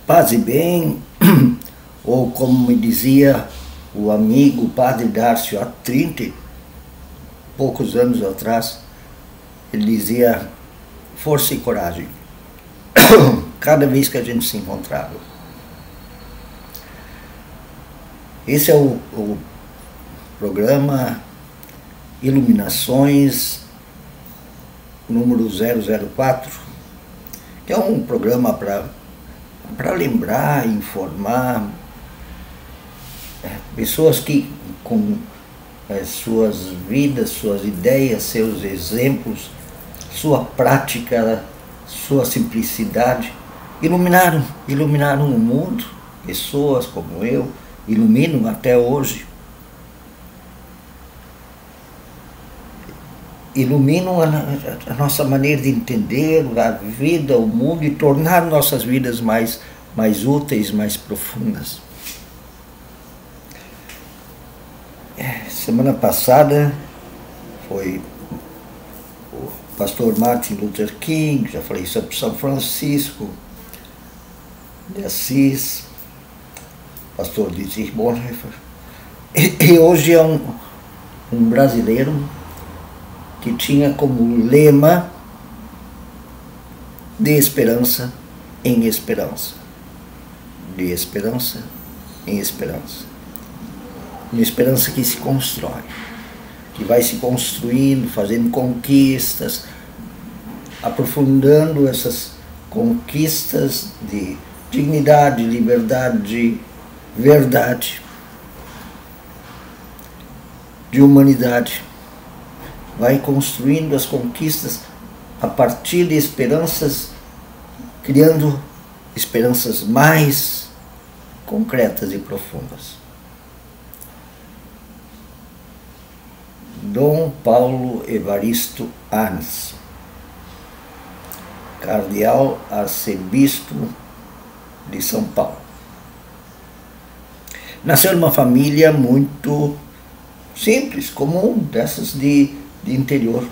Paz e bem, ou como me dizia o amigo Padre Dárcio há 30 e poucos anos atrás, ele dizia força e coragem, cada vez que a gente se encontrava. Esse é o programa Iluminações número 004, que é um programa para lembrar, informar pessoas que com suas vidas, suas ideias, seus exemplos, sua prática, sua simplicidade, iluminaram o mundo. Pessoas como eu iluminam até hoje. Iluminam a nossa maneira de entender a vida, o mundo, e tornar nossas vidas mais úteis, mais profundas. Semana passada foi o pastor Martin Luther King, já falei sobre São Francisco de Assis, pastor Dietrich Bonhoeffer, e hoje é um brasileiro que tinha como lema de esperança em esperança. De esperança em esperança. Uma esperança que se constrói, que vai se construindo, fazendo conquistas, aprofundando essas conquistas de dignidade, liberdade, verdade, de humanidade. Vai construindo as conquistas a partir de esperanças, criando esperanças mais concretas e profundas. Dom Paulo Evaristo Arns, cardeal arcebispo de São Paulo. Nasceu numa família muito simples, comum, dessas de interior.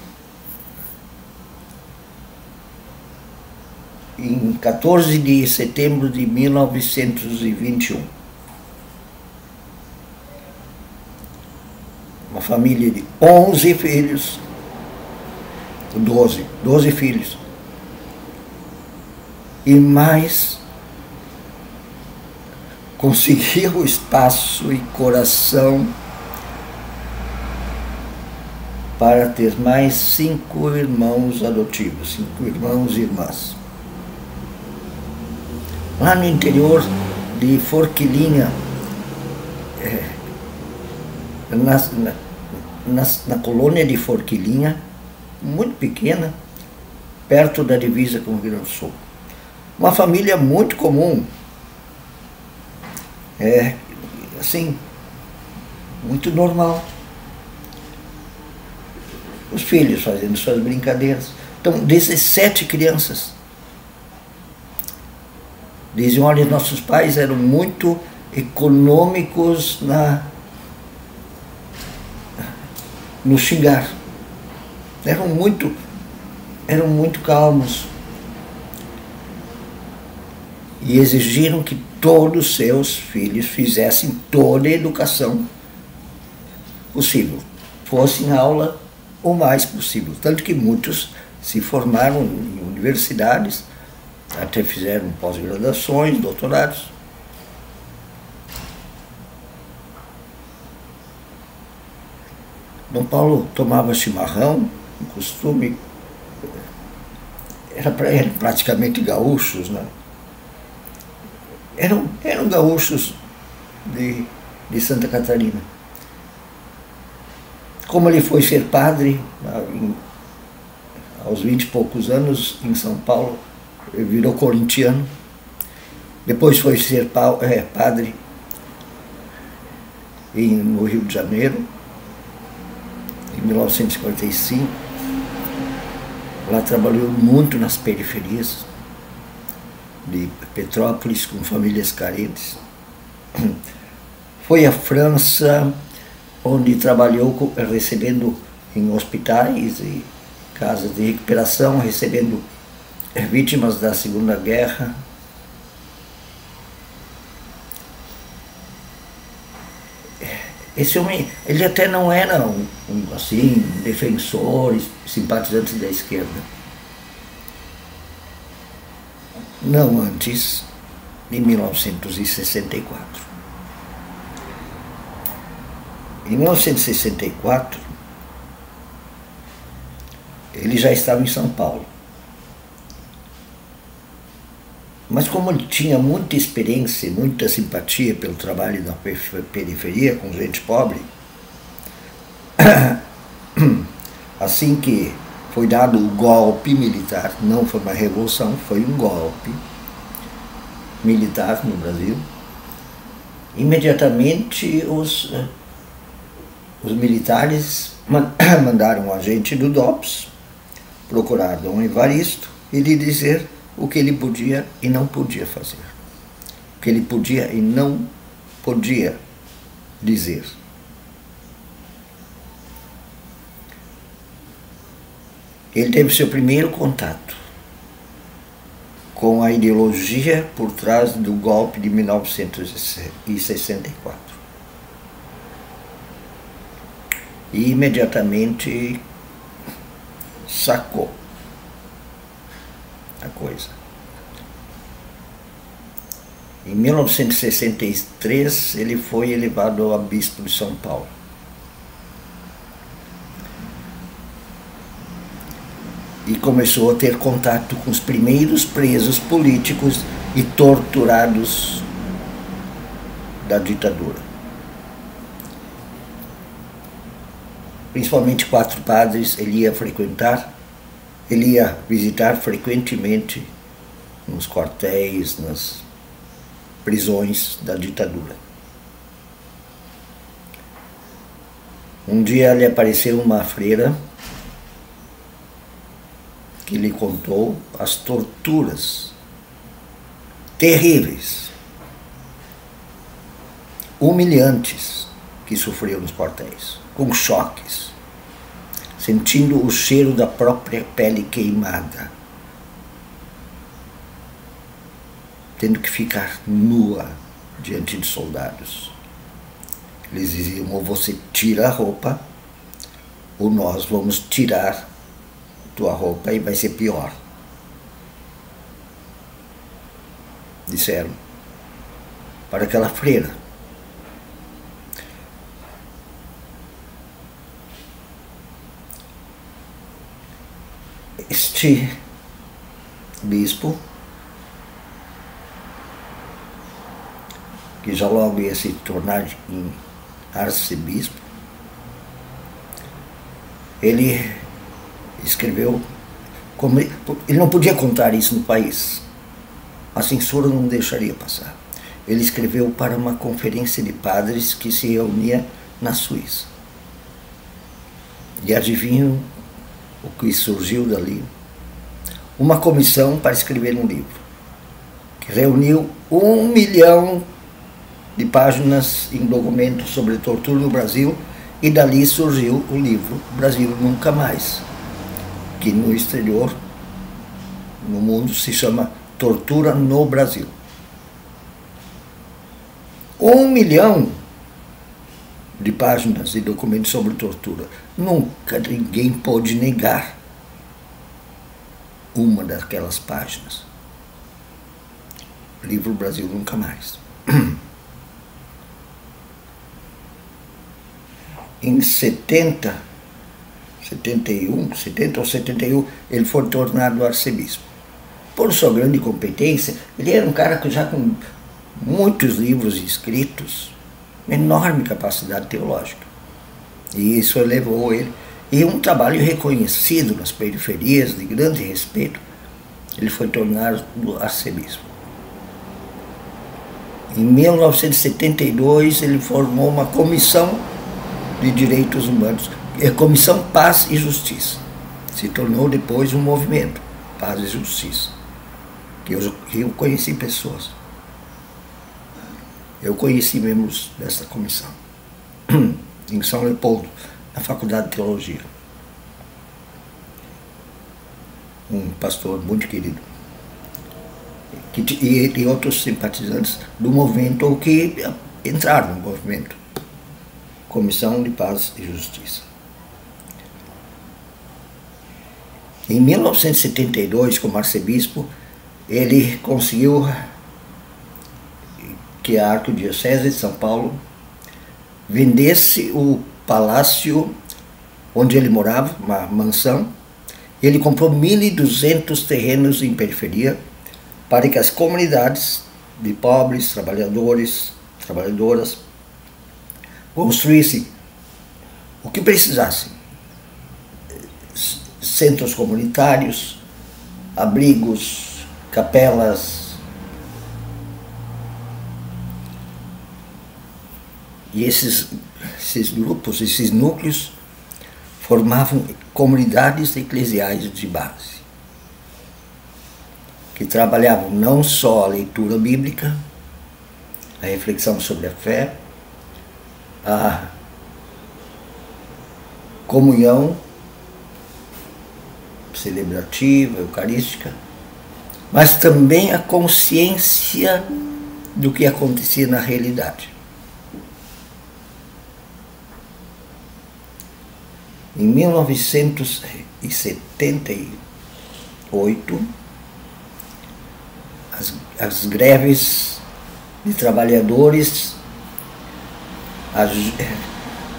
Em 14 de setembro de 1921. Uma família de 11 filhos, 12 filhos. E mais, conseguiu espaço e coração para ter mais 5 irmãos adotivos, 5 irmãos e irmãs. Lá no interior de Forquilinha, na colônia de Forquilinha, muito pequena, perto da divisa com o Rio Grande do Sul. Uma família muito comum, assim, muito normal. Os filhos fazendo suas brincadeiras. Então, 17 crianças. Dizem, olha, nossos pais eram muito econômicos no xingar. Eram muito calmos. E exigiram que todos os seus filhos fizessem toda a educação possível. Fossem à aula o mais possível. Tanto que muitos se formaram em universidades, até fizeram pós-graduações, doutorados. Dom Paulo tomava chimarrão, um costume, era praticamente gaúchos, né? Eram gaúchos de Santa Catarina. Como ele foi ser padre, aos 20 e poucos anos, em São Paulo, ele virou corintiano. Depois foi ser padre no Rio de Janeiro, em 1955. Lá trabalhou muito nas periferias de Petrópolis, com famílias carentes. Foi à França, onde trabalhou recebendo em hospitais e casas de recuperação, recebendo vítimas da Segunda Guerra. Esse homem, ele até não era assim, defensor, simpatizante da esquerda. Não antes de 1964. Em 1964, ele já estava em São Paulo. Mas como ele tinha muita experiência, muita simpatia pelo trabalho na periferia, com gente pobre, assim que foi dado o golpe militar, não foi uma revolução, foi um golpe militar no Brasil, imediatamente os militares mandaram um agente do DOPS procurar Dom Evaristo e lhe dizer o que ele podia e não podia fazer. O que ele podia e não podia dizer. Ele teve seu primeiro contato com a ideologia por trás do golpe de 1964. E imediatamente sacou a coisa. Em 1963, ele foi elevado a bispo de São Paulo. E começou a ter contato com os primeiros presos políticos e torturados da ditadura. Principalmente 4 padres ele ia visitar frequentemente nos quartéis, nas prisões da ditadura. Um dia lhe apareceu uma freira que lhe contou as torturas terríveis, humilhantes que sofreu nos quartéis, com choques, sentindo o cheiro da própria pele queimada, tendo que ficar nua diante de soldados. Eles diziam: ou você tira a roupa, ou nós vamos tirar tua roupa e vai ser pior. Disseram para aquela freira. Este bispo, que já logo ia se tornar em arcebispo, ele escreveu, ele não podia contar isso no país, a censura não deixaria passar. Ele escreveu para uma conferência de padres que se reunia na Suíça. E adivinham o que surgiu dali? Uma comissão para escrever um livro, que reuniu 1 milhão de páginas em documentos sobre tortura no Brasil, e dali surgiu o livro Brasil Nunca Mais, que no exterior, no mundo, se chama Tortura no Brasil. 1 milhão de páginas de documentos sobre tortura. Nunca ninguém pôde negar uma daquelas páginas. Livro Brasil Nunca Mais. Em 70 ou 71, ele foi tornado arcebispo. Por sua grande competência, ele era um cara que já com muitos livros escritos, enorme capacidade teológica. E isso elevou ele. E um trabalho reconhecido nas periferias, de grande respeito, ele foi tornado arcebispo. Em 1972, ele formou uma comissão de direitos humanos, a Comissão Paz e Justiça. Se tornou depois um movimento, Paz e Justiça, que eu conheci pessoas. Eu conheci membros dessa comissão, em São Leopoldo, na Faculdade de Teologia. Um pastor muito querido. E outros simpatizantes do movimento, ou que entraram no movimento. Comissão de Paz e Justiça. Em 1972, como arcebispo, ele conseguiu que a Arquidiocese de São Paulo vendesse o palácio onde ele morava, uma mansão. Ele comprou 1.200 terrenos em periferia para que as comunidades de pobres, trabalhadores, trabalhadoras construíssem o que precisassem. Centros comunitários, abrigos, capelas. E esses grupos, esses núcleos, formavam comunidades eclesiais de base, que trabalhavam não só a leitura bíblica, a reflexão sobre a fé, a comunhão celebrativa, eucarística, mas também a consciência do que acontecia na realidade. Em 1978, as greves de trabalhadores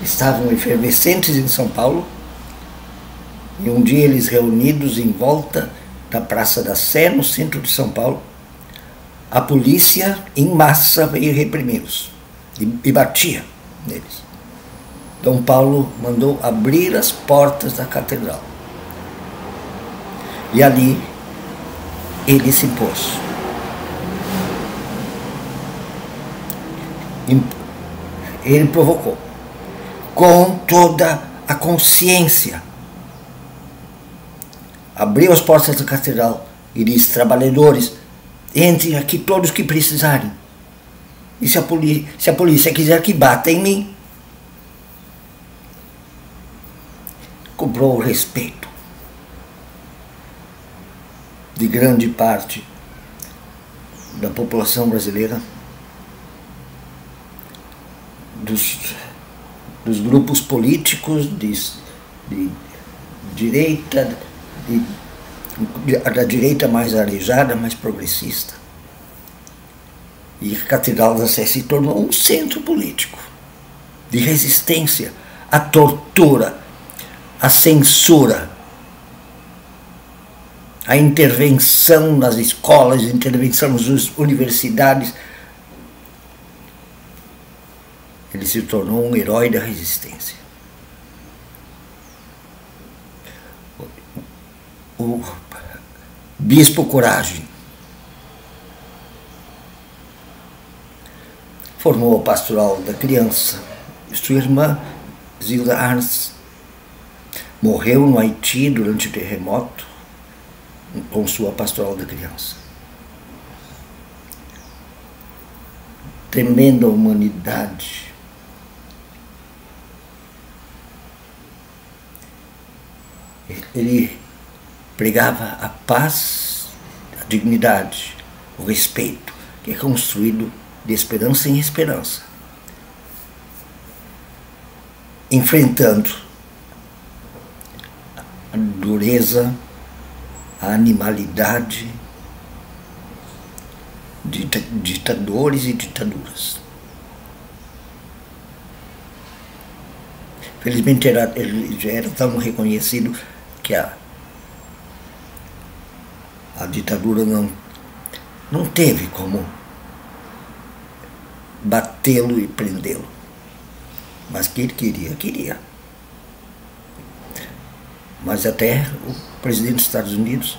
estavam efervescentes em São Paulo, e um dia eles reunidos em volta da Praça da Sé, no centro de São Paulo, a polícia em massa veio reprimi-los e batia neles. Dom Paulo mandou abrir as portas da catedral. E ali ele se impôs. Ele provocou, com toda a consciência. Abriu as portas da catedral e disse: trabalhadores, entrem aqui todos que precisarem. E se a polícia quiser que bata em mim, cobrou o respeito de grande parte da população brasileira, dos grupos políticos de direita, da direita mais arejada, mais progressista. E a Catedral da Sé se tornou um centro político de resistência à tortura, à censura, à intervenção nas escolas, intervenção nas universidades. Ele se tornou um herói da resistência. O Bispo Coragem formou a Pastoral da Criança. Sua irmã, Zilda Arns, morreu no Haiti durante o terremoto com sua Pastoral da Criança. Tremenda humanidade. Ele pregava a paz, a dignidade, o respeito, que é construído de esperança em esperança, enfrentando a dureza, a animalidade de ditadores e ditaduras. Felizmente ele já era tão reconhecido que a ditadura não teve como batê-lo e prendê-lo. Mas que ele queria. Mas até o presidente dos Estados Unidos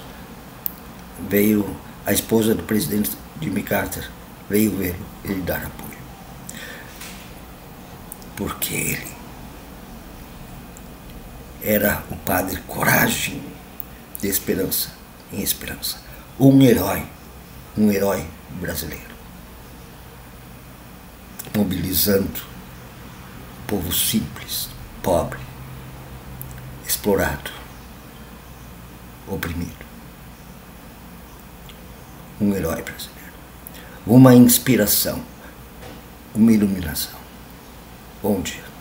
veio, a esposa do presidente Jimmy Carter, veio ver ele dar apoio. Porque ele era o padre Coragem, de esperança em esperança. Um herói brasileiro. Mobilizando o povo simples, pobre, explorado, oprimido. Um herói brasileiro. Uma inspiração, uma iluminação. Bom dia.